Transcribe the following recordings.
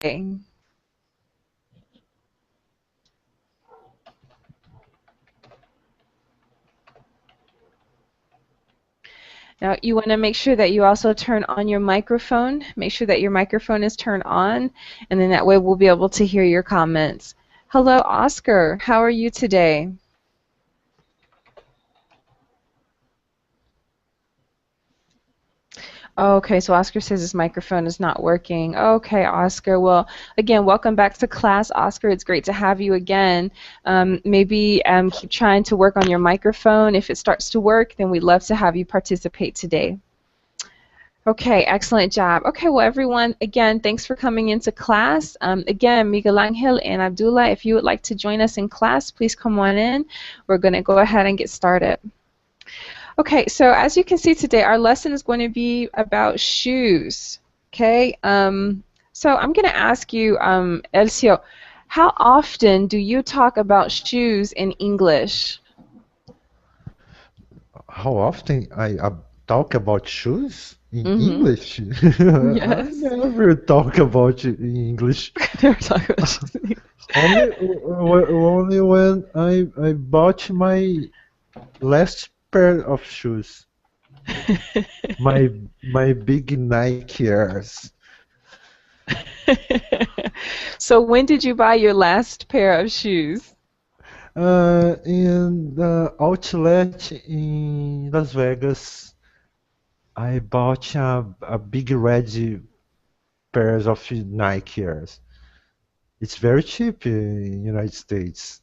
Now, you want to make sure that you also turn on your microphone. Make sure that your microphone is turned on, and then that way we'll be able to hear your comments. Hello, Oscar. How are you today? Okay, so Oscar says his microphone is not working. Okay, Oscar. Well, again, welcome back to class, Oscar. It's great to have you again. Maybe keep trying to work on your microphone. If it starts to work, then we'd love to have you participate today. Okay, excellent job. Okay, well, everyone, again, thanks for coming into class. Again, Miguel Angel and Abdullah, if you would like to join us in class, please come on in. We're going to go ahead and get started. Okay, so as you can see today, our lesson is going to be about shoes. Okay, so I'm going to ask you, Elcio, how often do you talk about shoes in English? How often I talk about shoes in Mm-hmm. English? I Yes. never talk about it in English. Never talk about shoes in Only when I bought my last pair of shoes, English. my big Nike Airs. So when did you buy your last pair of shoes? In the outlet in Las Vegas, I bought a big red pairs of Nike Airs. It's very cheap in United States.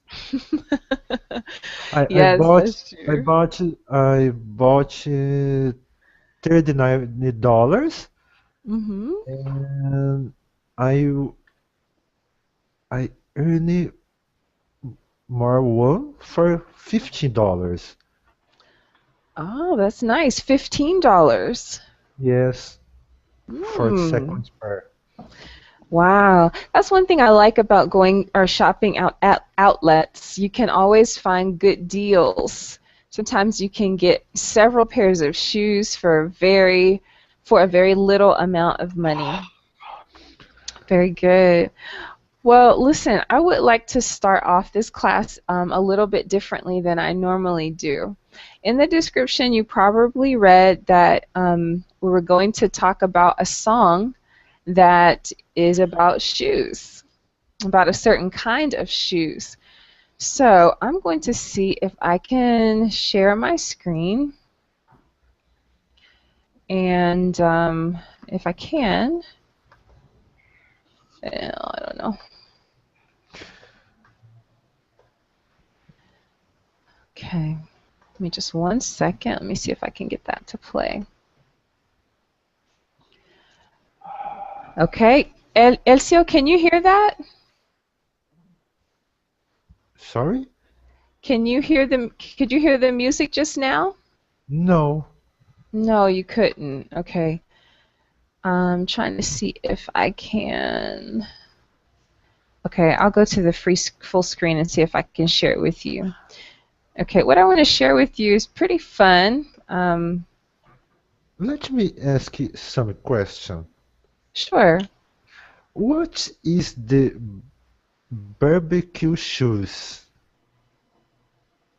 I, I Yes, bought that's I true. bought I bought $39 Mm-hmm. and I I earned more one for $15. Oh, that's nice. $15. Yes, for the Hmm. second pair. Wow. That's one thing I like about going or shopping out at outlets. You can always find good deals. Sometimes you can get several pairs of shoes for a very little amount of money. Very good. Well, listen, I would like to start off this class a little bit differently than I normally do. In the description, you probably read that we were going to talk about a song that is about shoes, about a certain kind of shoes. So I'm going to see if I can share my screen, and if I can, I don't know. Okay. Give me just one second. Let me see if I can get that to play. Okay. Elcio, can you hear that? Sorry? Could you hear the music just now? No. No, you couldn't. Okay. I'm trying to see if I can. Okay, I'll go to the full screen and see if I can share it with you. Okay, what I want to share with you is pretty fun. Let me ask you some question. Sure. What is the barbecue shoes?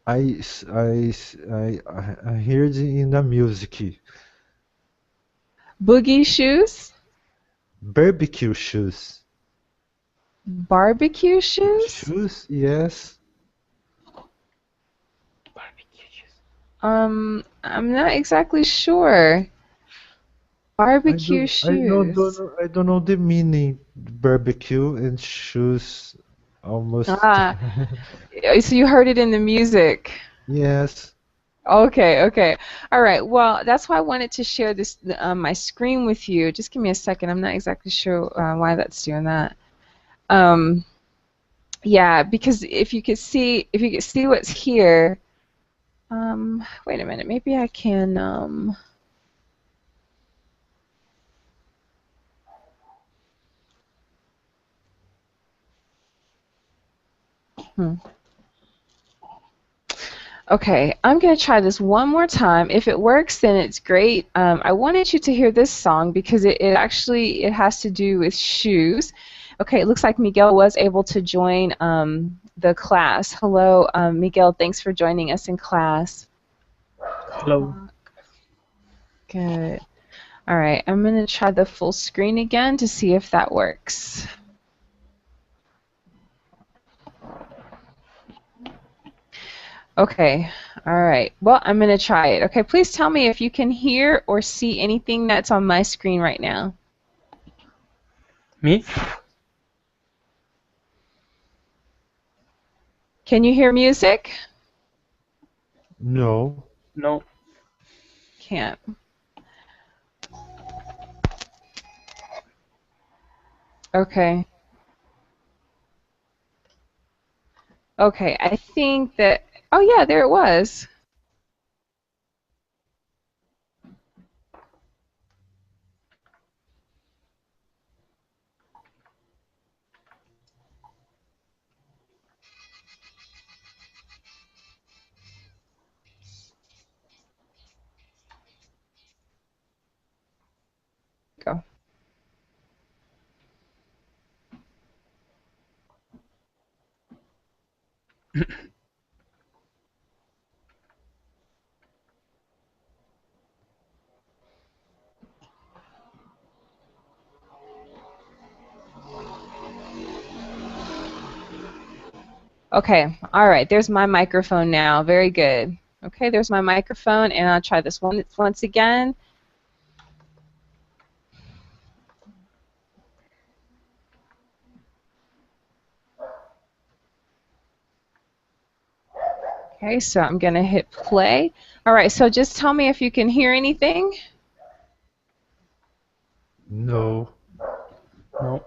I heard in the music. Boogie shoes? Barbecue shoes. Barbecue shoes? Shoes, yes. I'm not exactly sure. Barbecue shoes. I don't know the meaning. Barbecue and shoes almost. Ah, so you heard it in the music. Yes. Okay, okay. All right. Well, that's why I wanted to share this my screen with you. Just give me a second. I'm not exactly sure why that's doing that. Um, yeah, because if you could see what's here. Wait a minute. Maybe I can. Hmm. Okay, I'm going to try this one more time. If it works, then it's great. I wanted you to hear this song because it actually it has to do with shoes. Okay, it looks like Miguel was able to join the class. Hello, Miguel. Thanks for joining us in class. Hello. Good. All right, I'm going to try the full screen again to see if that works. Okay, all right. Well, I'm going to try it. Okay, please tell me if you can hear or see anything that's on my screen right now. Me? Can you hear music? No. No. Can't. Okay. Okay, I think that, oh yeah, there it was. Go. Okay, all right, there's my microphone now. Very good. Okay, there's my microphone, and I'll try this one once again. Okay, so I'm going to hit play. All right, so just tell me if you can hear anything. No. No.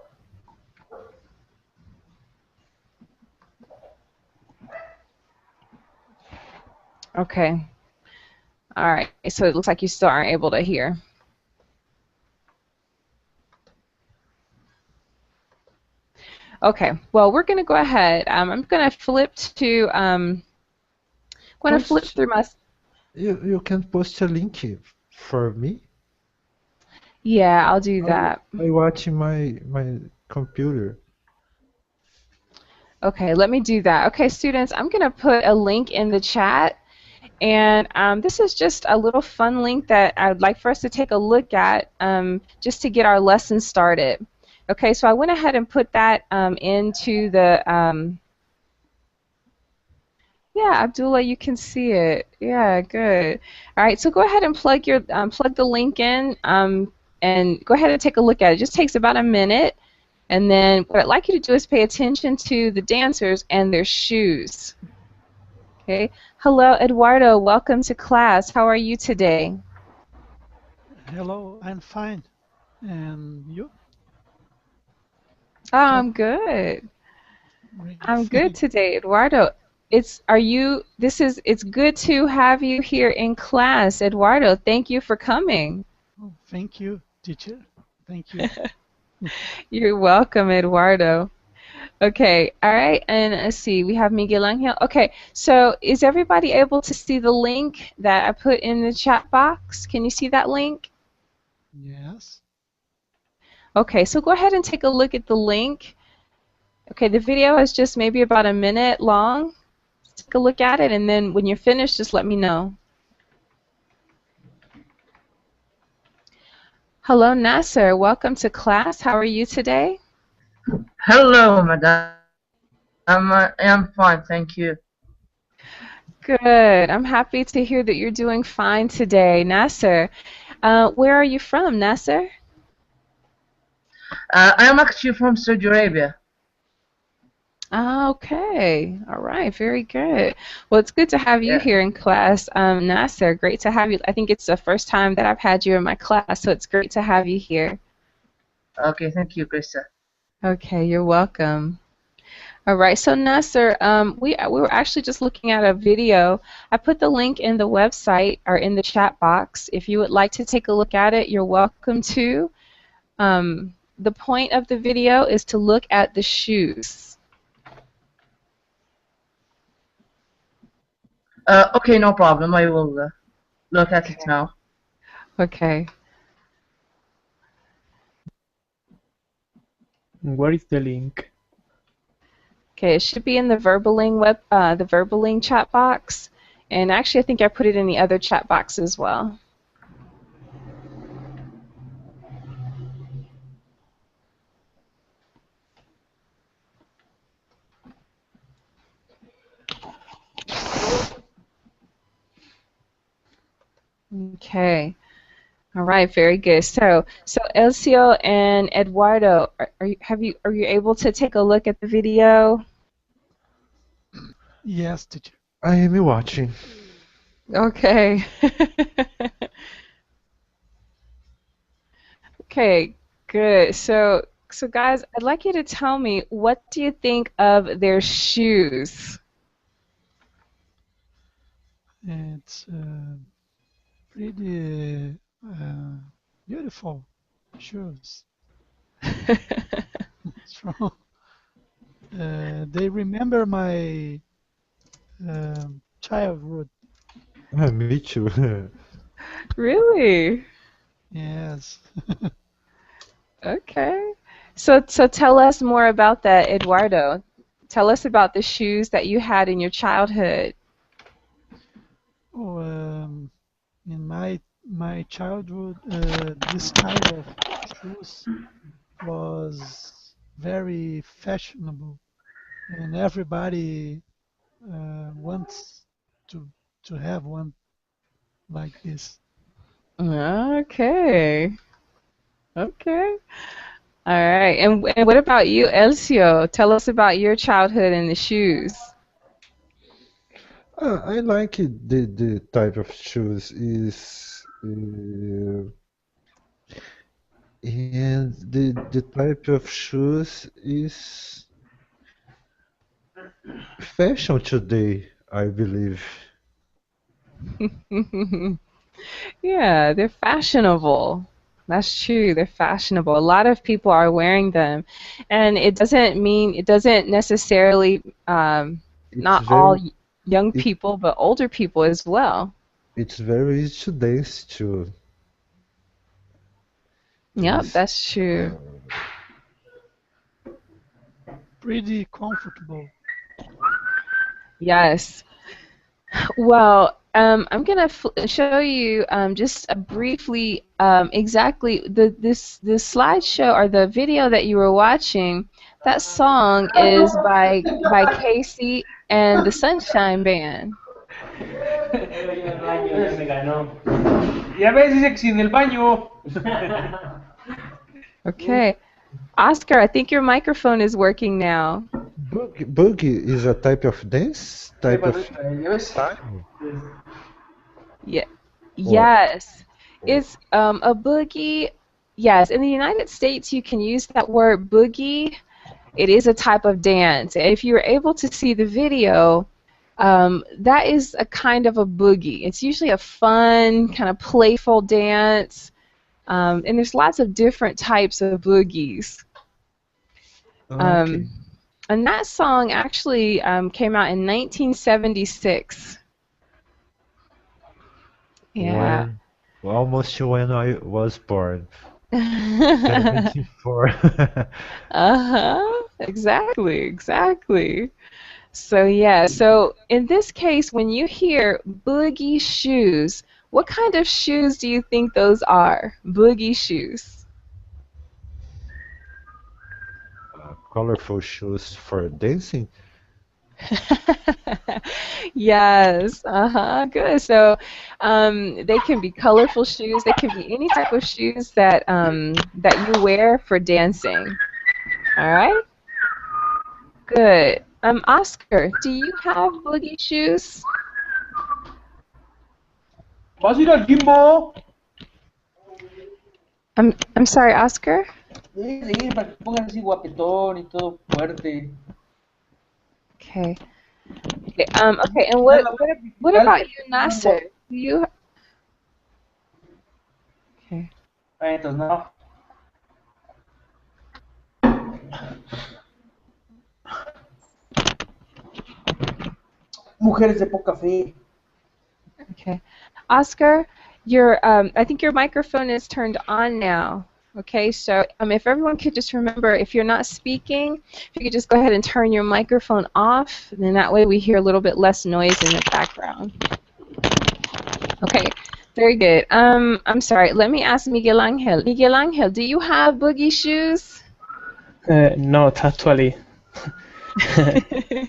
Okay. All right, so it looks like you still aren't able to hear. Okay, well, we're going to go ahead. I'm going to flip to, through my... You can post a link for me? Yeah, I'll do that. I watch my computer. Okay, let me do that. Okay, students, I'm going to put a link in the chat. And this is just a little fun link that I would like for us to take a look at just to get our lesson started. Okay, so I went ahead and put that into the, yeah, Abdullah, you can see it. Yeah, good. All right, so go ahead and plug the link in and go ahead and take a look at it. It just takes about a minute. And then what I'd like you to do is pay attention to the dancers and their shoes. Okay. Hello, Eduardo. Welcome to class. How are you today? Hello, I'm fine. And you? Oh, I'm good. Great. I'm good today, Eduardo. It's good to have you here in class, Eduardo. Thank you for coming. Oh, thank you, teacher. Thank you. You're welcome, Eduardo. Okay, all right, and let's see, we have Miguel Angel. Okay, so is everybody able to see the link that I put in the chat box? Can you see that link? Yes. Okay, so go ahead and take a look at the link. Okay, the video is just maybe about a minute long. Take a look at it, and then when you're finished, just let me know. Hello, Nasser. Welcome to class. How are you today? Hello, madam. I am fine, thank you. Good. I'm happy to hear that you're doing fine today. Nasser, where are you from, Nasser? I am actually from Saudi Arabia. Ah, okay. All right. Very good. Well, it's good to have you here in class, Nasser. Great to have you. I think it's the first time that I've had you in my class, so it's great to have you here. Okay, thank you, Krista. Okay, you're welcome. All right, so Nasser, we were actually just looking at a video. I put the link in the website or in the chat box. If you would like to take a look at it, you're welcome to. The point of the video is to look at the shoes. Okay, no problem. I will look at it now. Okay. Where is the link? Okay, it should be in the the Verbaling chat box. And actually, I think I put it in the other chat box as well. Okay. All right, very good. So Elcio and Eduardo, are you able to take a look at the video? Yes, teacher. I am watching. Okay. Okay, good. So guys, I'd like you to tell me, what do you think of their shoes? It's pretty beautiful shoes. Strong. They remember my childhood. Me too. Really? Yes. Okay. So tell us more about that, Eduardo. Tell us about the shoes that you had in your childhood. Oh, in my childhood, this kind of shoes was very fashionable, and everybody wants to to have one like this. Okay. Okay. All right. And what about you, Elcio? Tell us about your childhood and the shoes. I like it, the type of shoes is and the type of shoes is fashion today, I believe. Yeah, they're fashionable. That's true. They're fashionable. A lot of people are wearing them, and it doesn't necessarily It's not all very young it people, but older people as well. it's very easy to dance too. Yep, Is that's true. Pretty comfortable. Yes. Well, I'm gonna show you just briefly exactly the slideshow or the video that you were watching. That song is by Casey and the Sunshine Band. Ya me ganó. Ya ves, dice que sin el baño. Okay, Oscar, I think your microphone is working now. boogie is a type of dance, type of Ya ves. style. Yeah. Or Yes. It's a boogie. Yes, in the United States, you can use that word boogie. It is a type of dance. If you're able to see the video, that is a kind of a boogie. It's usually a fun, kind of playful dance, and there's lots of different types of boogies. okay. And that song actually came out in 1976. Yeah. When almost when I was born. 74. Uh-huh. Exactly, exactly. So yeah, so in this case, when you hear boogie shoes, what kind of shoes do you think those are? Boogie shoes. Colorful shoes for dancing. Yes, uh-huh, good. So they can be colorful shoes. They can be any type of shoes that you wear for dancing. All right, good. Oscar, do you have boogie shoes? ¿Vas a ir al Jimbo? I'm sorry, Oscar. Debes de ir para que pongas así guapetón y todo fuerte. Okay. Okay. Okay. And what about you, Nasser? Do you? Okay. Entonces, no. Mujeres de poca fe. Okay. Oscar, I think your microphone is turned on now. Okay, so if everyone could just remember, if you're not speaking, if you could just go ahead and turn your microphone off, then that way we hear a little bit less noise in the background. Okay, very good. I'm sorry, let me ask Miguel Angel. Miguel Angel, do you have boogie shoes? Not actually, Do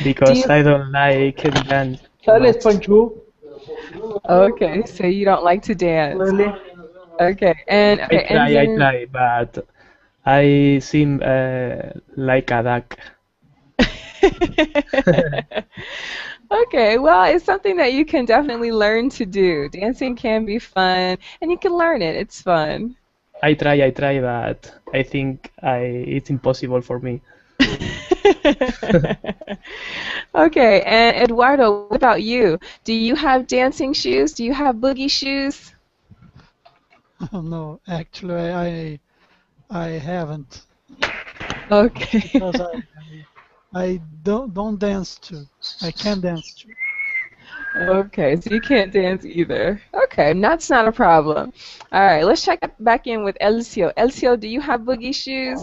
because you? I don't like dance too Sale much. Sponchu. Okay, so you don't like to dance. Really? Okay, and I okay, and then try, but I seem like a duck. Okay, well, it's something that you can definitely learn to do. Dancing can be fun, and you can learn it. It's fun. I try, but I think it's impossible for me. Okay, and Eduardo, what about you? Do you have dancing shoes? Do you have boogie shoes? No, actually, I haven't Okay. because I don't dance too. I can dance too. Okay, so you can't dance either. Okay, that's not a problem. All right, let's check back in with Elcio. Elcio, do you have boogie shoes?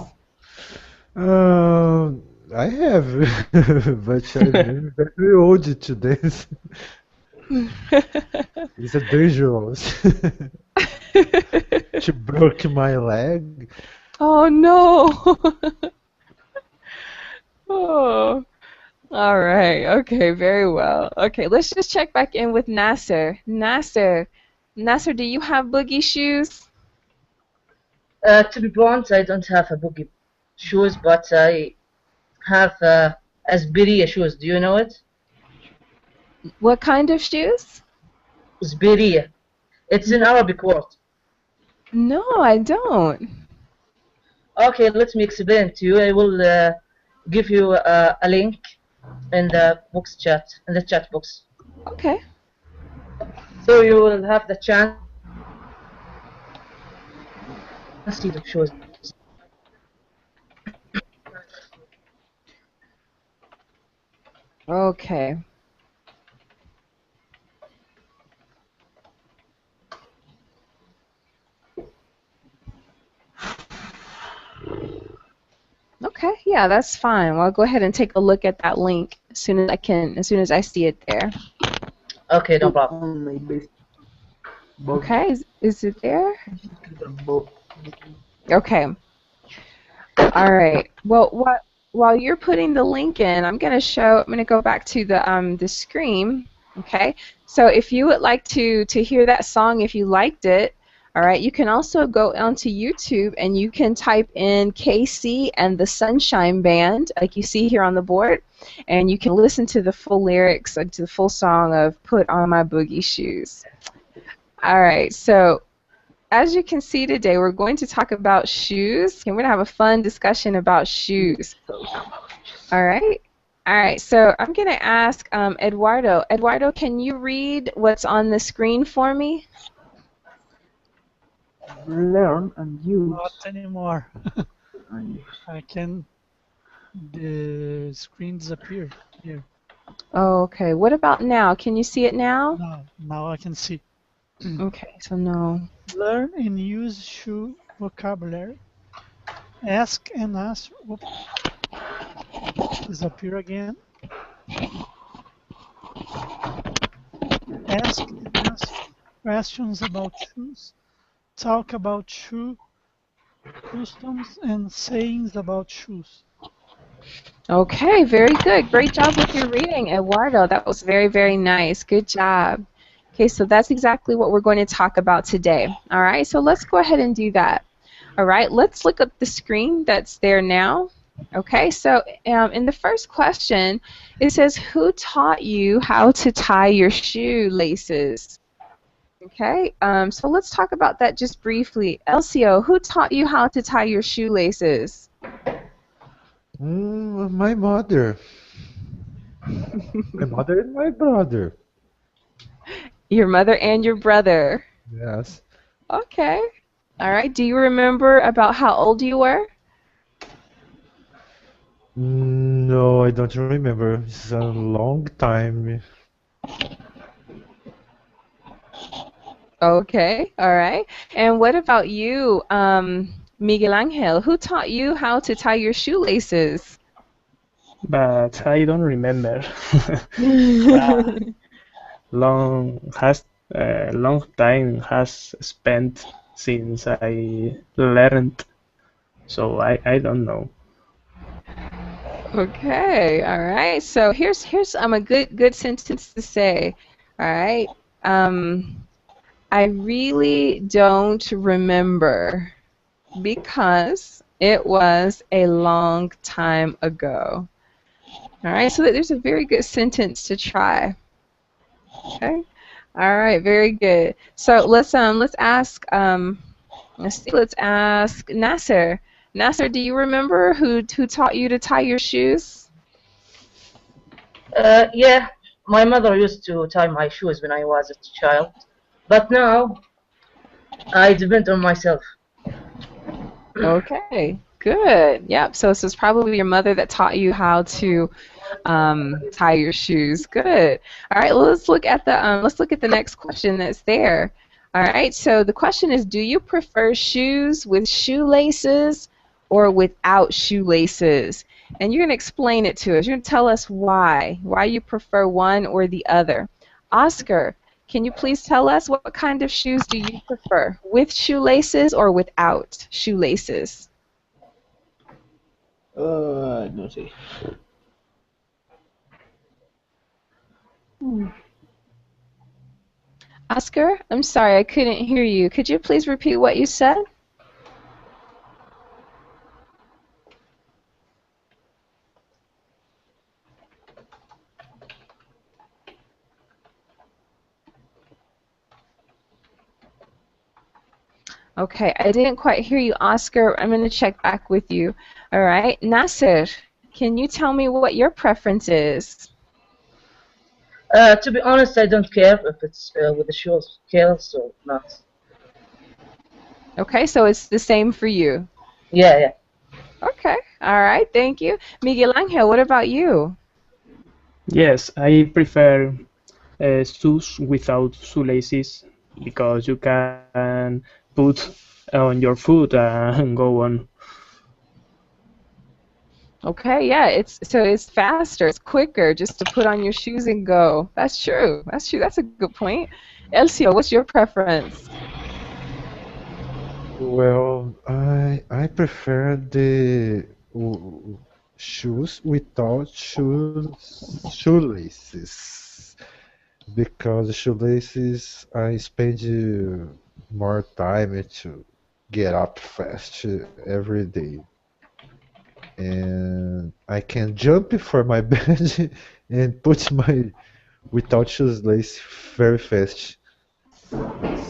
I have, but I'm very old to dance. It's a dangerous. She broke my leg. Oh no. Oh. All right. Okay, very well. Okay, let's just check back in with Nasser. Nasser, do you have boogie shoes? To be blunt, I don't have a boogie shoes, but I have Asberia shoes. Do you know it? What kind of shoes? Asberia. It's in Arabic word. No, I don't. Okay, let me explain to you. I will give you a link in the chat box. Okay. So you will have the chance to see the shoes. Okay. Okay, yeah, that's fine. Well, I'll go ahead and take a look at that link as soon as I can, as soon as I see it there. Okay, no problem. On my base. Bob. Okay, is it there? Okay. All right. Well, while you're putting the link in, I'm going to go back to the screen. Okay. So if you would like to hear that song, if you liked it, all right, you can also go onto YouTube and you can type in KC and the Sunshine Band, like you see here on the board, and you can listen to the full lyrics, to the full song of "Put on My Boogie Shoes." All right. So as you can see today, we're going to talk about shoes, and we're going to have a fun discussion about shoes. All right? All right, so I'm going to ask Eduardo. Eduardo, can you read what's on the screen for me? Learn and use. Not anymore. I can. The screen disappear here. Oh, okay. What about now? Can you see it now? Now I can see. Okay, so no. Learn and use shoe vocabulary. Ask and answer. Whoop. Disappear again. Ask and answer questions about shoes. Talk about shoe customs and sayings about shoes. Okay, very good. Great job with your reading, Eduardo. That was very, very nice. Good job. Okay, so that's exactly what we're going to talk about today. All right, so let's go ahead and do that. All right, let's look at the screen that's there now. Okay, so in the first question, it says, who taught you how to tie your shoelaces? Okay, so let's talk about that just briefly. Elcio, who taught you how to tie your shoelaces? My mother. My mother and my brother. Your mother and your brother. Yes. Okay. All right. Do you remember about how old you were? No, I don't remember. It's a long time. Okay, all right. And what about you, Miguel Angel? Who taught you how to tie your shoelaces? But I don't remember. Uh, long has long time has spent since I learned, so I don't know. Okay, all right. So here's a good sentence to say. All right. Um, I really don't remember because it was a long time ago. All right. So there's a very good sentence to try. Okay. All right. Very good. So let's ask let's see. Let's ask Nasser. Nasser, do you remember who taught you to tie your shoes? Yeah, my mother used to tie my shoes when I was a child, but now I depend on myself. Okay, good. Yep. So this is probably your mother that taught you how to tie your shoes. Good. All right. Well, let's look at the next question that's there. All right. So the question is, do you prefer shoes with shoelaces or without shoelaces? And you're going to explain it to us. You're going to tell us why you prefer one or the other. Oscar, can you please tell us what kind of shoes do you prefer, with shoelaces or without shoelaces? No sé. Oscar, I'm sorry, I couldn't hear you. Could you please repeat what you said? Okay, I didn't quite hear you, Oscar. I'm going to check back with you. All right. Nasser, can you tell me what your preference is? To be honest, I don't care if it's with the shoes scales or not. Okay, so it's the same for you. Yeah, yeah. Okay. All right. Thank you. Miguel Angel, what about you? Yes, I prefer shoes without shoelaces because you can put on your foot and go on. Okay, yeah, it's faster, it's quicker just to put on your shoes and go. That's true. That's true. That's a good point. Elcio, what's your preference? Well, I prefer the shoes without shoelaces because shoelaces I spend more time to get up fast every day, and I can jump for my bed and put my without shoelace very fast.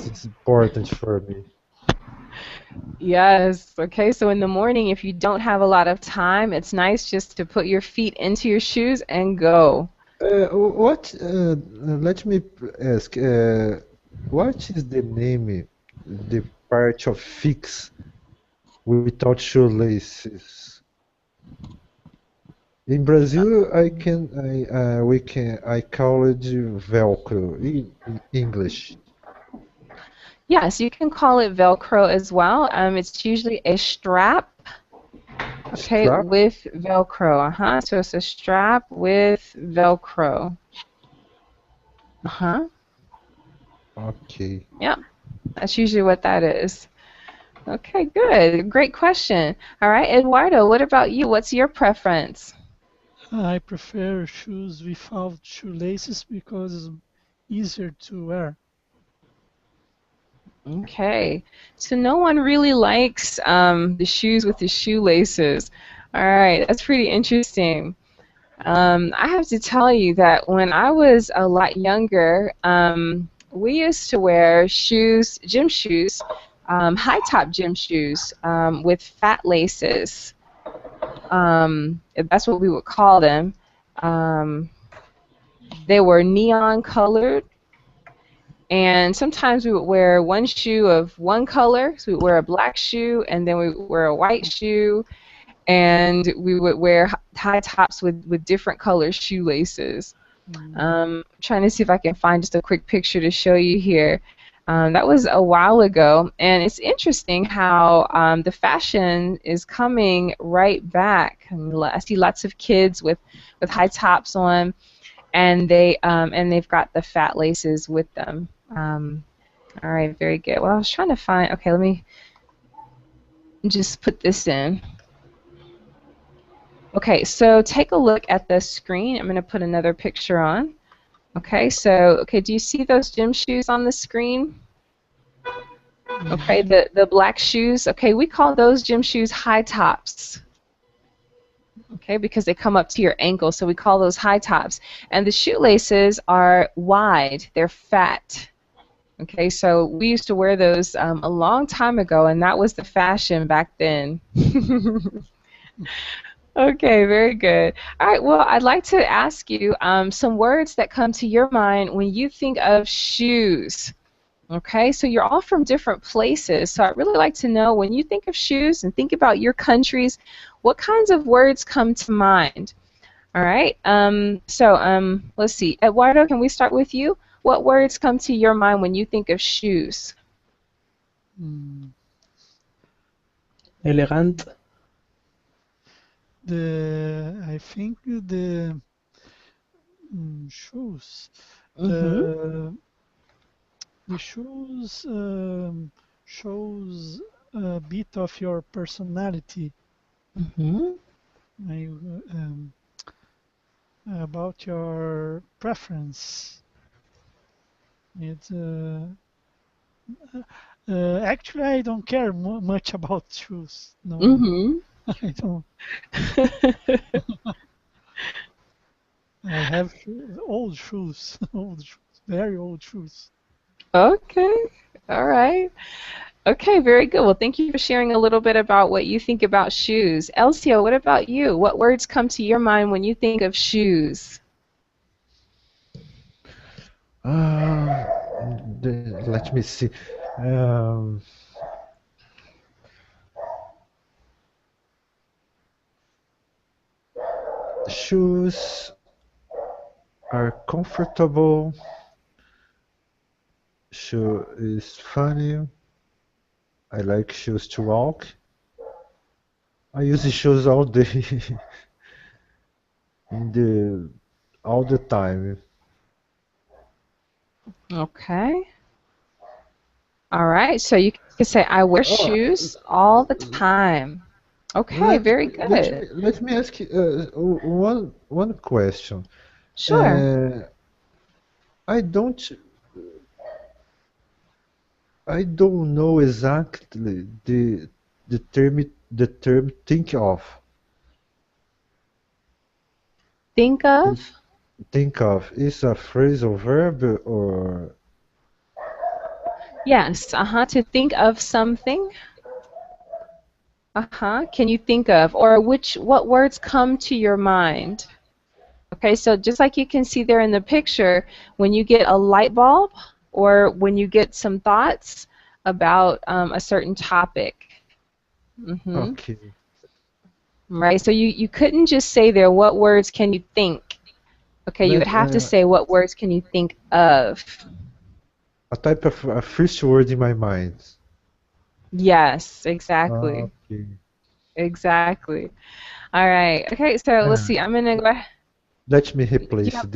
It's important for me. Yes. Okay, so in the morning, if you don't have a lot of time, it's nice just to put your feet into your shoes and go. What? Let me ask. What is the name, the part of fix without shoelaces? In Brazil, I call it Velcro in English. Yes, you can call it Velcro as well. It's usually a strap, okay, Strap? with Velcro. So it's a strap with Velcro. Uh-huh. Okay. Yeah, that's usually what that is. Okay, good. Great question. All right, Eduardo, what about you? What's your preference? I prefer shoes without shoelaces because it's easier to wear. Okay, so no one really likes the shoes with the shoelaces. All right, that's pretty interesting. I have to tell you that when I was a lot younger, we used to wear shoes, gym shoes, high-top gym shoes with fat laces. That's what we would call them. Um, they were neon colored, and sometimes we would wear one shoe of one color. So we would wear a black shoe, and then we would wear a white shoe, and we would wear high tops with different color shoelaces. Trying to see if I can find just a quick picture to show you here. That was a while ago, and it's interesting how the fashion is coming right back. I see lots of kids with high tops on, and they've got the fat laces with them. All right, very good. Well, I was trying to find. Okay, let me just put this in. Okay, so take a look at the screen. I'm going to put another picture on. Okay, so do you see those gym shoes on the screen? Okay, the black shoes. Okay, we call those gym shoes high tops. Okay, because they come up to your ankle, so we call those high tops. And the shoelaces are wide. They're fat. Okay, so we used to wear those a long time ago, and that was the fashion back then. Okay, very good. All right, well, I'd like to ask you some words that come to your mind when you think of shoes. Okay, so you're all from different places, so I'd really like to know when you think of shoes and think about your countries, what kinds of words come to mind? All right, let's see. Eduardo, can we start with you? What words come to your mind when you think of shoes? Elegant. I think the shoes. Mm-hmm. The shoes shows a bit of your personality. Mm-hmm. About your preference. It's actually I don't care much about shoes. No, Mm-hmm. I don't. I have old shoes, very old shoes. Okay, all right. Okay, very good. Well, thank you for sharing a little bit about what you think about shoes. Elcio, what about you? What words come to your mind when you think of shoes? Let me see. Um, Shoes are comfortable. Shoe is funny. I like shoes to walk. I use shoes all day, all the time. Okay. All right, so you can say, I wear shoes all the time. Okay, very good. Let me ask you one question. Sure. I don't know exactly the term think of. Think of? Think of is a phrasal verb or Yes, to think of something. Can you think of, or what words come to your mind? Okay, so just like you can see there in the picture, when you get a light bulb or when you get some thoughts about a certain topic. okay. Right, so you couldn't just say there, what words can you think? Okay, you would have to say, what words can you think of? A type of a first word in my mind. Yes, exactly. Okay. Exactly. All right. Okay, so let's see. I'm gonna go ahead. Let me replace Yep.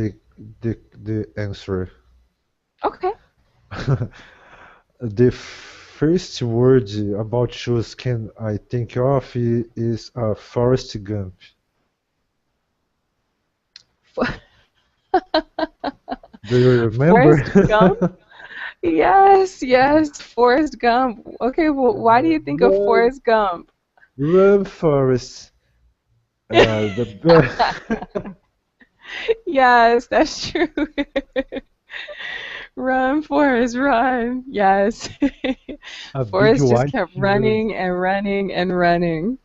the answer. Okay. The first word about shoes can I think of is Forrest Gump. Do you remember? Forrest Gump? Yes, yes, Forrest Gump. Okay, well, why do you think of Run, Forrest Gump? run, Forrest. The Yes, that's true. Run, Forrest, run. Yes. a big Forrest just white kept shoe. running and running and running.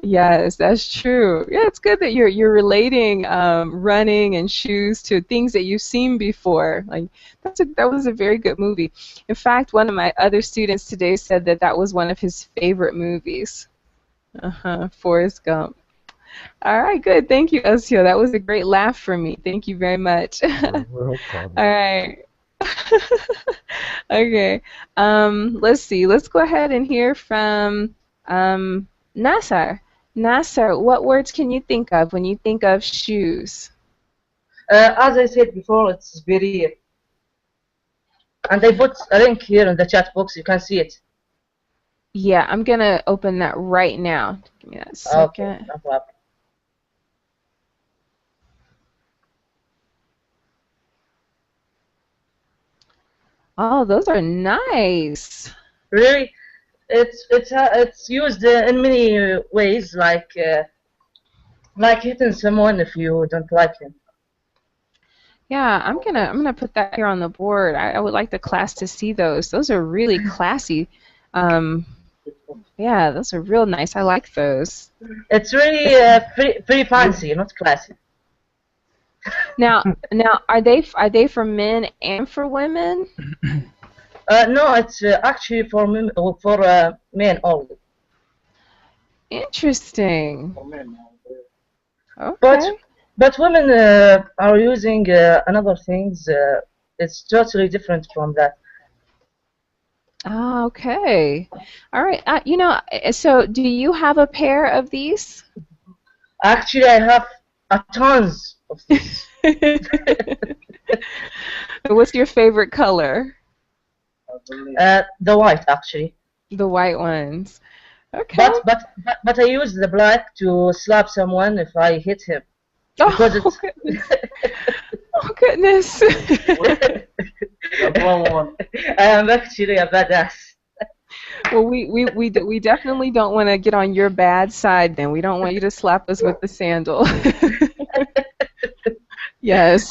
Yes, that's true. Yeah, it's good that you're relating running and shoes to things that you've seen before. Like that was a very good movie. In fact, one of my other students today said that that was one of his favorite movies. Forrest Gump. All right, good. Thank you, Osio. That was a great laugh for me. Thank you very much. Well, All right. Okay. Let's see. Let's go ahead and hear from Nasser. Nasser, what words can you think of when you think of shoes? As I said before, it's very. And I put a link here in the chat box. You can see it. Yeah, I'm gonna open that right now. Give me that Okay, second. no problem. Oh, those are nice. Really, it's used in many ways, like hitting someone if you don't like him. Yeah, I'm gonna put that here on the board. I would like the class to see those. Those are really classy. Um, yeah, those are real nice. I like those. It's really pretty fancy, not classy. Now, are they for men and for women? No, it's actually for men only. Interesting. But Okay. but women are using another things. It's totally different from that. Ah, okay. All right. So do you have a pair of these? Actually, I have a tons of this. What's your favorite color? The white actually. The white ones. Okay. But I use the black to slap someone if I hit him because Oh, it's. goodness. Oh, goodness. I am actually a badass. Well, we definitely don't want to get on your bad side then. We don't want you to slap us with the sandal. Yes.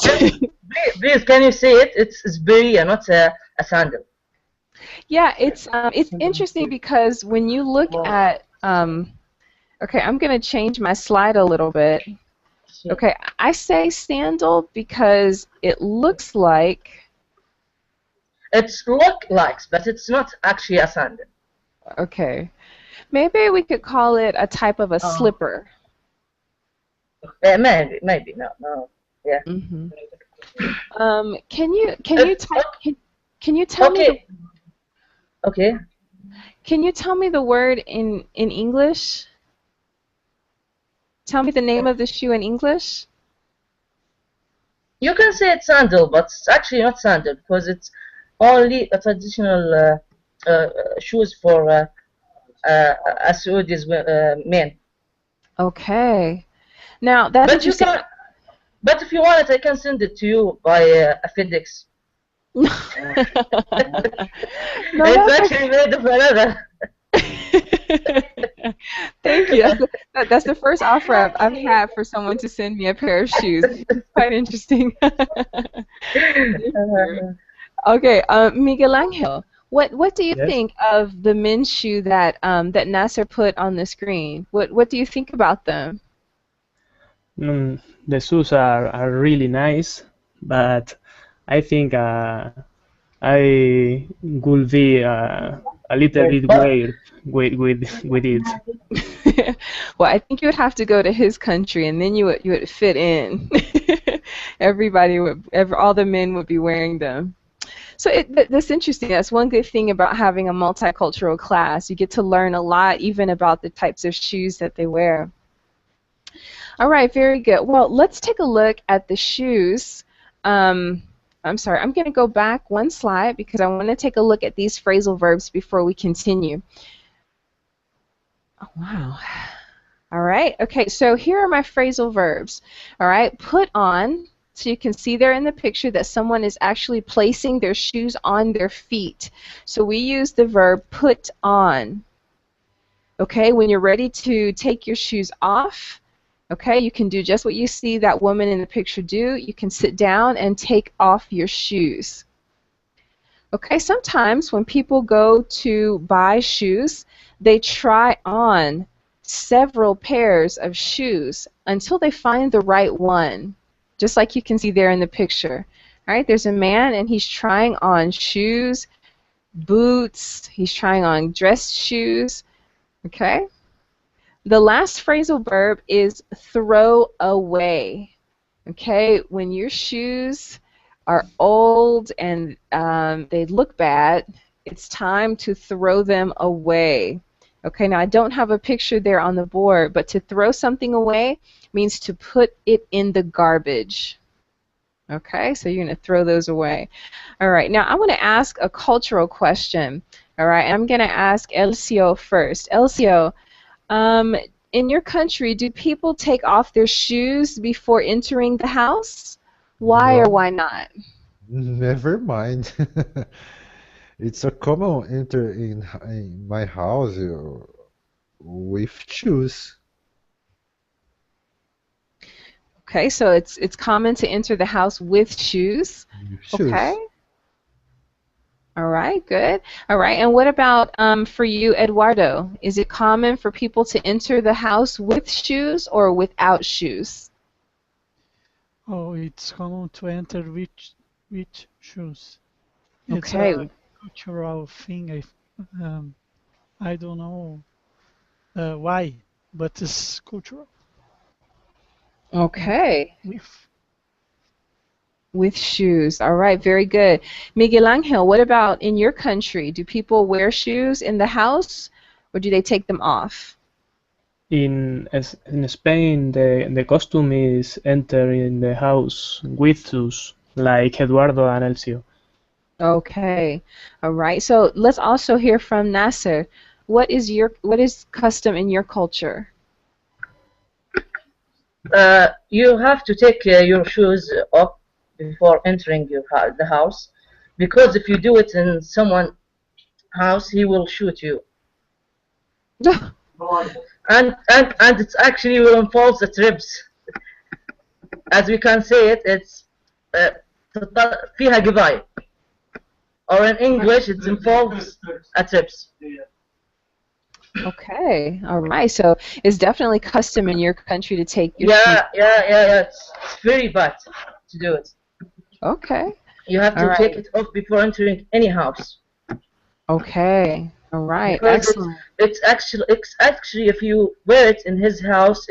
Please, can you say it? It's Beria, not a sandal. Yeah, it's interesting because when you look at okay, I'm gonna change my slide a little bit. Okay, I say sandal because it looks like. It's look likes, but it's not actually a sandal. Okay, maybe we could call it a type of a slipper. Maybe no. Yeah. Mm-hmm. Can you tell me Okay. Okay. can you tell me the word in English? Tell me the name of the shoe in English. You can say it's sandal, but it's actually not sandal because it's only a traditional shoes for Saudi's men. Okay. Now that's But you interesting. can. But if you want it, I can send it to you by a FedEx. No, It's that's actually made of leather. Thank you. That's the first offer I've had for someone to send me a pair of shoes. It's quite interesting. Okay, Miguel Angel, what do you Yes. think of the men's shoe that that Nasser put on the screen? What do you think about them? The shoes are really nice, but I think I would be a little bit weird with it. Well, I think you would have to go to his country, and then you would fit in. All the men would be wearing them. So that's interesting. That's one good thing about having a multicultural class. You get to learn a lot, even about the types of shoes that they wear. All right, very good. Well, let's take a look at the shoes. I'm sorry, I'm going to go back one slide because I want to take a look at these phrasal verbs before we continue. Oh, wow. All right, okay, so here are my phrasal verbs. All right, put on. So you can see there in the picture that someone is actually placing their shoes on their feet. So we use the verb put on. Okay, when you're ready to take your shoes off, okay, you can do just what you see that woman in the picture do. You can sit down and take off your shoes. Okay, sometimes when people go to buy shoes, they try on several pairs of shoes until they find the right one, just like you can see there in the picture. All right, there's a man and he's trying on shoes, boots, he's trying on dress shoes. Okay. The last phrasal verb is throw away. Okay, when your shoes are old and they look bad, it's time to throw them away. Okay, now I don't have a picture there on the board, but to throw something away means to put it in the garbage. Okay, so you're going to throw those away. All right, now I want to ask a cultural question. All right, I'm going to ask Elcio first. Elcio, in your country, do people take off their shoes before entering the house? Why or No, why not? never mind. It's a common enter in my house with shoes. Okay, so it's common to enter the house with shoes. With Okay. shoes. All right, good. All right, and what about for you, Eduardo? Is it common for people to enter the house with shoes or without shoes? Oh, it's common to enter with shoes. It's Okay. a cultural thing. I don't know why, but it's cultural. Okay. With With shoes. All right, very good. Miguel Angel, what about in your country? Do people wear shoes in the house or do they take them off? In Spain, the costume is enter in the house with shoes, like Eduardo and Elcio. Okay. All right. So let's also hear from Nasser. What is custom in your culture? You have to take your shoes off before entering the house, because if you do it in someone's house, he will shoot you, and it actually will involve the trips, as we can say it. It's فيها قضايا, or in English it involves a trips. Okay. All right. So it's definitely custom in your country to take your shoes. Yeah. It's very bad to do it. Okay. You have to All right. take it off before entering any house. Okay. All right. Because Excellent. it's actually if you wear it in his house,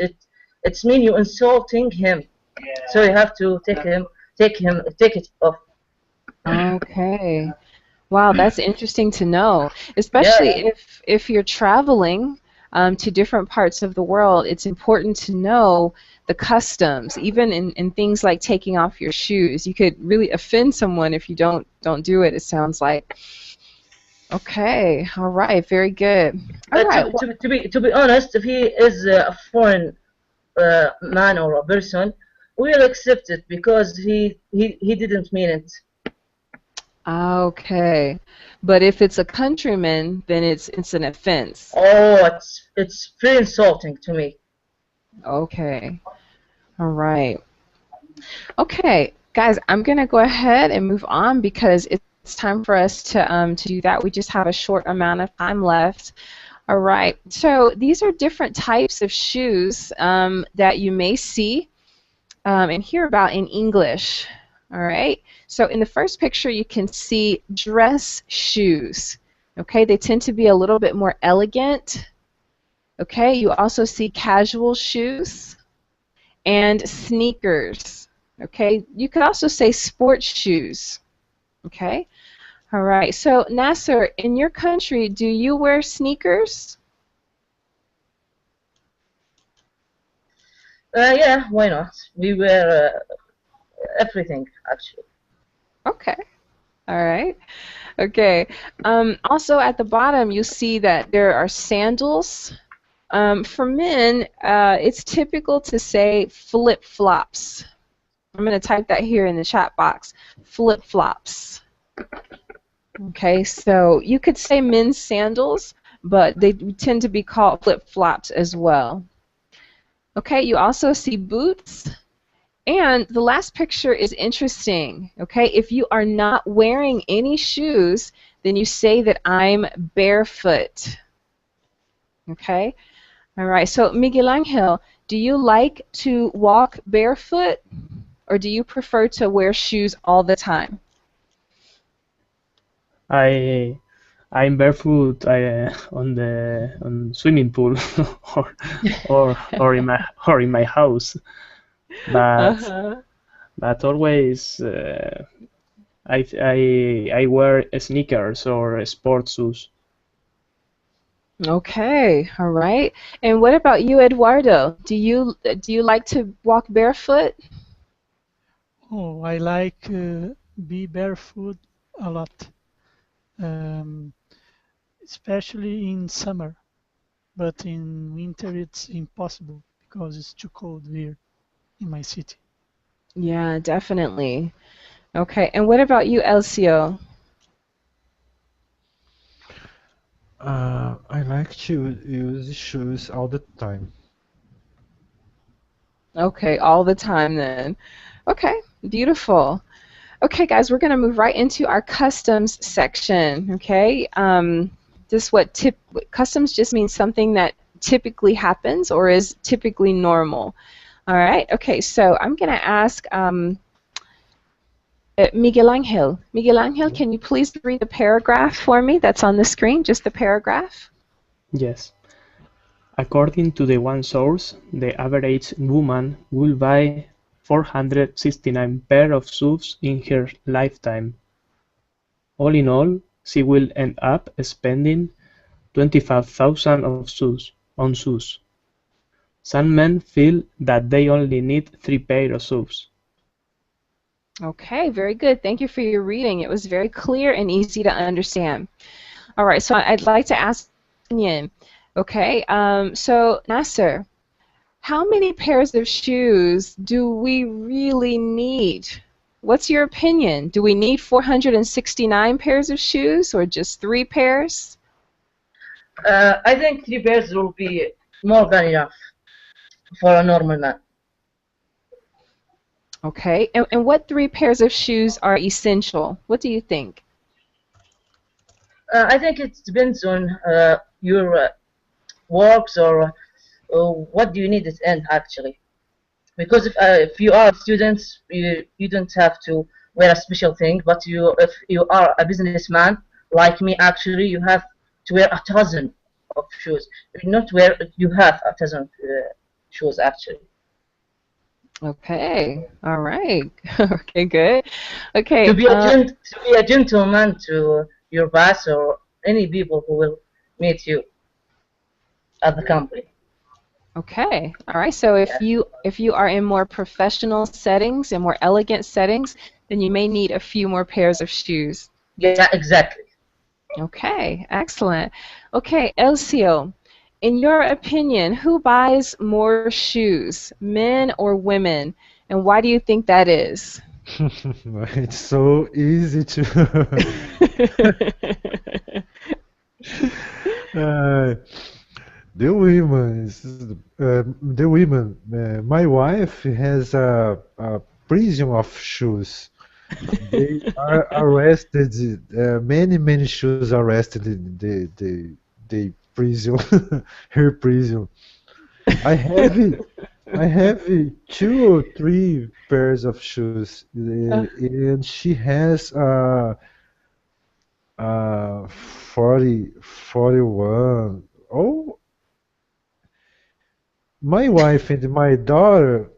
it's mean you insulting him. So you have to take it off. Okay. Wow, that's interesting to know. Especially Yeah. if you're traveling to different parts of the world, it's important to know the customs. Even in things like taking off your shoes, you could really offend someone if you don't do it. It sounds like. Okay. All right. Very good. All right. To be honest, if he is a foreign man or a person, we'll accept it because he didn't mean it. Okay. But if it's a countryman, then it's an offense. Oh, it's very insulting to me. Okay. All right. Okay, guys, I'm gonna go ahead and move on because it's time for us to do that. We just have a short amount of time left. All right. So these are different types of shoes that you may see and hear about in English. All right. So in the first picture, you can see dress shoes. Okay, they tend to be a little bit more elegant. Okay, you also see casual shoes and sneakers. Okay, you could also say sports shoes. Okay, all right. So Nasser, in your country, do you wear sneakers? Yeah, why not? We wear everything actually. Okay. All right. Okay. Also at the bottom, you see that there are sandals. For men, it's typical to say flip-flops. I'm going to type that here in the chat box. Flip-flops. Okay, so you could say men's sandals, but they tend to be called flip-flops as well. Okay, you also see boots. And the last picture is interesting, okay? If you are not wearing any shoes, then you say that I'm barefoot, okay? All right, so Miguel Angel, do you like to walk barefoot, or do you prefer to wear shoes all the time? I'm barefoot on swimming pool or in my house. But always I wear sneakers or sports shoes. Okay, all right. And what about you, Eduardo? Do you like to walk barefoot? Oh, I like be barefoot a lot, um, especially in summer. But in winter it's impossible because it's too cold here in my city. Yeah, definitely. Okay, and what about you, Elcio? I like to use shoes all the time. Okay, all the time then. Okay, beautiful. Okay, guys, we're going to move right into our customs section. Okay, just customs just means something that typically happens or is typically normal. All right. Okay, so I'm going to ask Miguel Angel. Miguel Angel, can you please read the paragraph for me that's on the screen? Just the paragraph. Yes. According to the one source, the average woman will buy 469 pair of shoes in her lifetime. All in all, she will end up spending 25,000 on shoes. Some men feel that they only need 3 pairs of shoes. Okay, very good. Thank you for your reading. It was very clear and easy to understand. All right, so I'd like to ask Yin. Okay, so Nasser, how many pairs of shoes do we really need? What's your opinion? Do we need 469 pairs of shoes or just 3 pairs? I think 3 pairs will be more than enough for a normal man. Okay, and what 3 pairs of shoes are essential? What do you think? I think it depends on your works or what do you need at end actually. Because if you are a student, you don't have to wear a special thing. But if you are a businessman like me, actually, you have to wear a dozen of shoes. You have a dozen of shoes actually. Okay, all right. Okay, good. Okay, To be a gentleman to your boss or any people who will meet you at the company. okay. All right. So if you are in more professional settings and more elegant settings, then you may need a few more pairs of shoes. Yeah, exactly. Okay, excellent. Okay, Elcio, in your opinion, who buys more shoes, men or women? And why do you think that is? It's so easy to. uh, the women, my wife has a prison of shoes. They are arrested. Many shoes arrested in the prison, her prison. I have I have 2 or 3 pairs of shoes, and she has 41. Oh, my wife and my daughter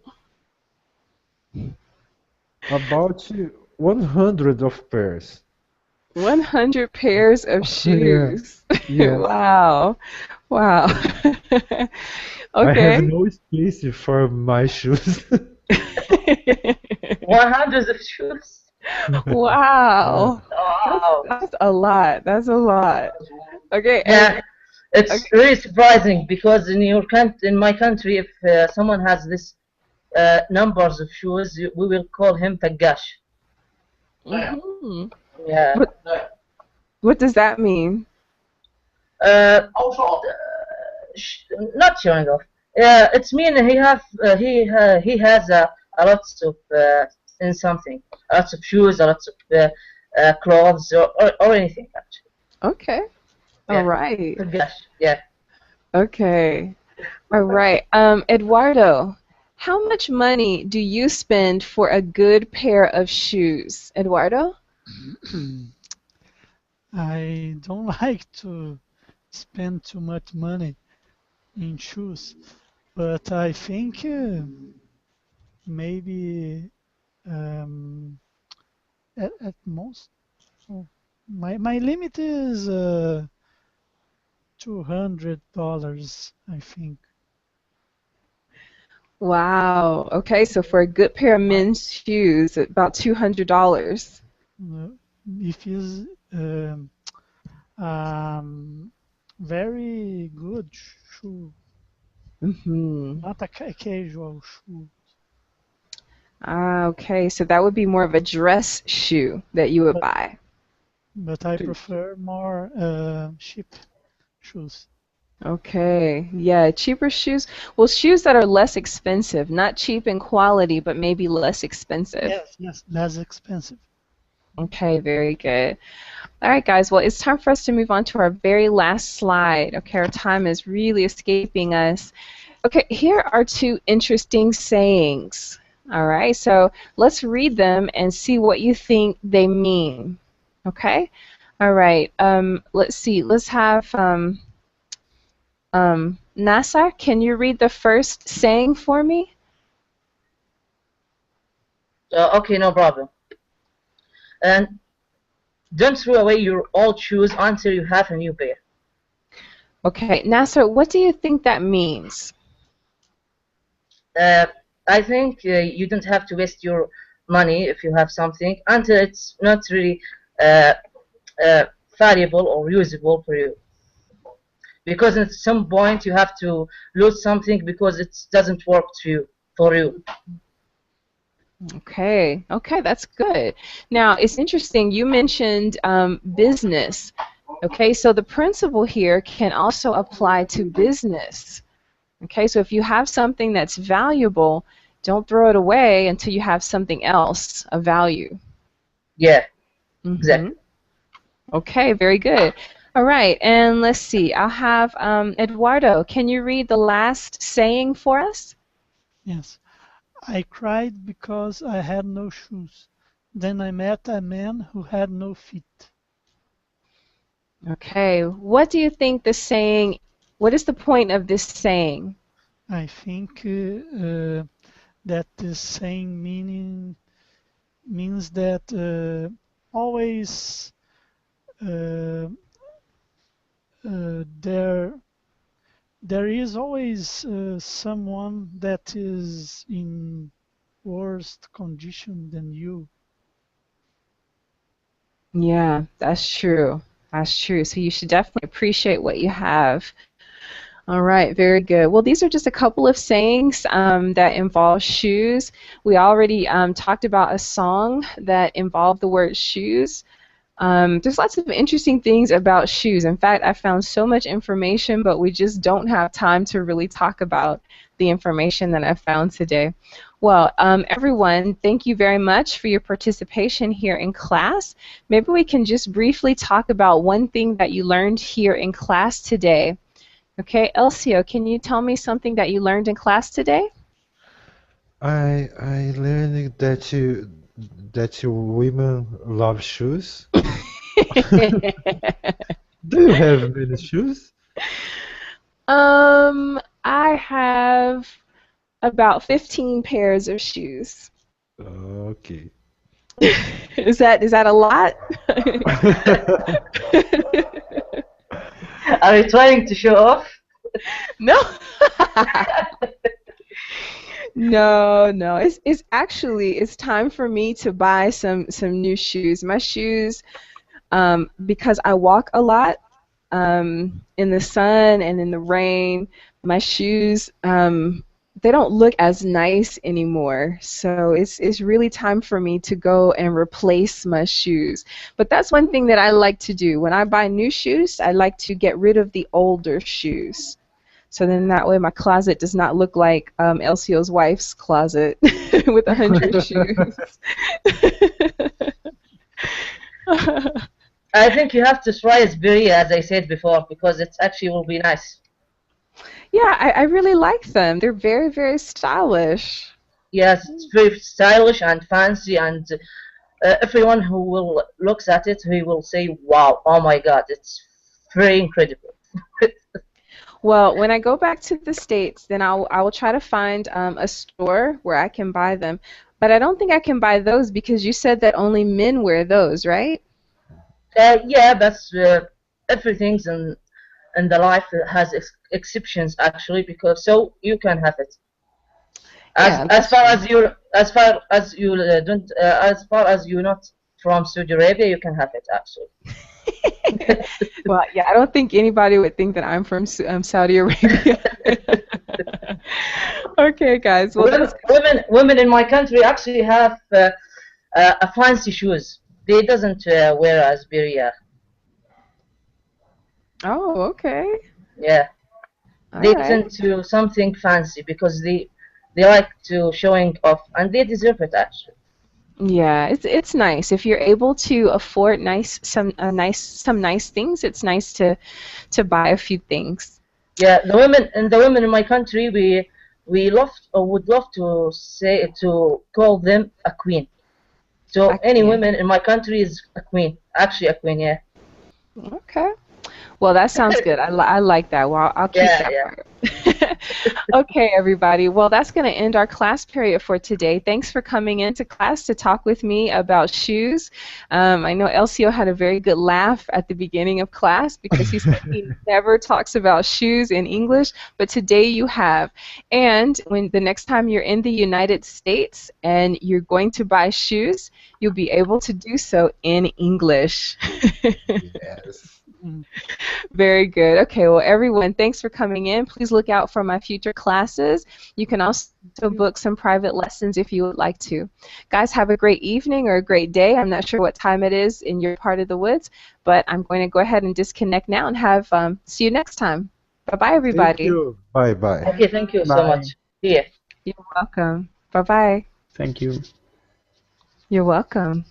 about 100 of pairs. 100 pairs of Yeah, shoes. yeah. Wow. Wow. I have Okay. no space for my shoes. 100 of shoes. Wow. Wow. That's a lot. That's a lot. Okay, Yeah, it's okay. really surprising because in my country, if someone has this numbers of shoes, we will call him Tagash. Mhm. Yeah. What does that mean? Uh, Not showing off. It's mean he has a lot of in something, lots of shoes, lots of clothes or anything actually. Okay. All Yeah. right. Tagash. Yeah. Okay. All right. Eduardo, how much money do you spend for a good pair of shoes? Eduardo? I don't like to spend too much money in shoes, but I think maybe um, at most. So my limit is $200, I think. Wow. Okay, so for a good pair of men's shoes, about $200. If is very good shoe, Mm-hmm. not a casual shoe. Ah, okay, so that would be more of a dress shoe that you would buy. But I prefer more cheap shoes. Okay, yeah, cheaper shoes. Well, shoes that are less expensive, not cheap in quality, but maybe less expensive. Yes, less expensive. Okay, very good. All right, guys, well, it's time for us to move on to our very last slide. Okay, our time is really escaping us. Okay, here are two interesting sayings. All right, so let's read them and see what you think they mean. Okay? All right, let's see. Let's have Nasa, can you read the first saying for me? Okay, no problem. And don't throw away your old shoes until you have a new pair. Okay, Nasa, what do you think that means? I think you don't have to waste your money if you have something until it's not really valuable or usable for you. Because at some point you have to lose something because it doesn't work for you. Okay, that's good. Now, it's interesting, you mentioned business. Okay, so the principle here can also apply to business. Okay, so if you have something that's valuable, don't throw it away until you have something else of value. Yeah, exactly. Okay, very good. All right, and let's see. I'll have Eduardo. Can you read the last saying for us? Yes. I cried because I had no shoes. Then I met a man who had no feet. Okay, what do you think the saying, what is the point of this saying? I think that this saying means that always there is always someone that is in worse condition than you. Yeah, that's true. That's true. So you should definitely appreciate what you have. All right, very good. Well, these are just a couple of sayings that involve shoes. We already talked about a song that involved the word shoes. There's lots of interesting things about shoes. In fact, I found so much information, but we just don't have time to really talk about the information that I found today. Well, everyone, thank you very much for your participation here in class. Maybe we can just briefly talk about one thing that you learned here in class today. Okay, Elcio, can you tell me something that you learned in class today? I learned that you women love shoes. Do you have many shoes? I have about 15 pairs of shoes. Okay. Is that a lot? Are you trying to show off? No. No. It's actually it's time for me to buy some new shoes. My shoes, because I walk a lot in the sun and in the rain, my shoes they don't look as nice anymore. So it's really time for me to go and replace my shoes. But that's one thing that I like to do. When I buy new shoes, I like to get rid of the older shoes. So then that way my closet does not look like Elcio's wife's closet with 100 shoes. I think you have to try Xperia, as I said before, because it actually will be nice. Yeah, I really like them. They're very, very stylish. Yes, it's very stylish and fancy, and everyone who will looks at it, he will say, "Wow, oh my God, it's very incredible." Well, when I go back to the States, then I will try to find a store where I can buy them. But I don't think I can buy those because you said that only men wear those, right? Yeah, that's everything's in the life has exceptions actually, because so you can have it. Yeah, As far as you don't as far as you're not from Saudi Arabia, you can have it actually. well, yeah, I don't think anybody would think that I'm from Saudi Arabia. Okay, guys. Well, Women in my country actually have a fancy shoes. They doesn't wear as Beria. oh, okay. Yeah, All they right. tend to something fancy because they like to showing off, and they deserve it actually. Yeah, it's nice if you're able to afford some nice things. It's nice to buy a few things. Yeah, the women in my country, we love or would love to call them a queen. So A any queen. woman in my country is a queen, actually a queen. Yeah. Okay. Well, that sounds good. I like that. Well, I'll keep Yeah, that yeah. part. Okay, everybody. Well, that's going to end our class period for today. Thanks for coming into class to talk with me about shoes. I know Elcio had a very good laugh at the beginning of class because he said he never talks about shoes in English, but today you have. And when the next time you're in the United States and you're going to buy shoes, you'll be able to do so in English. Yes. Very good. Okay, well, everyone, thanks for coming in. Please look out for my future classes. You can also book some private lessons if you would like to. Guys, have a great evening or a great day. I'm not sure what time it is in your part of the woods, but I'm going to go ahead and disconnect now and have see you next time. Bye-bye, Thank everybody. you. Bye bye. Okay, thank you so Bye. much. Yeah. You're welcome. Bye-bye. Thank you. You're welcome.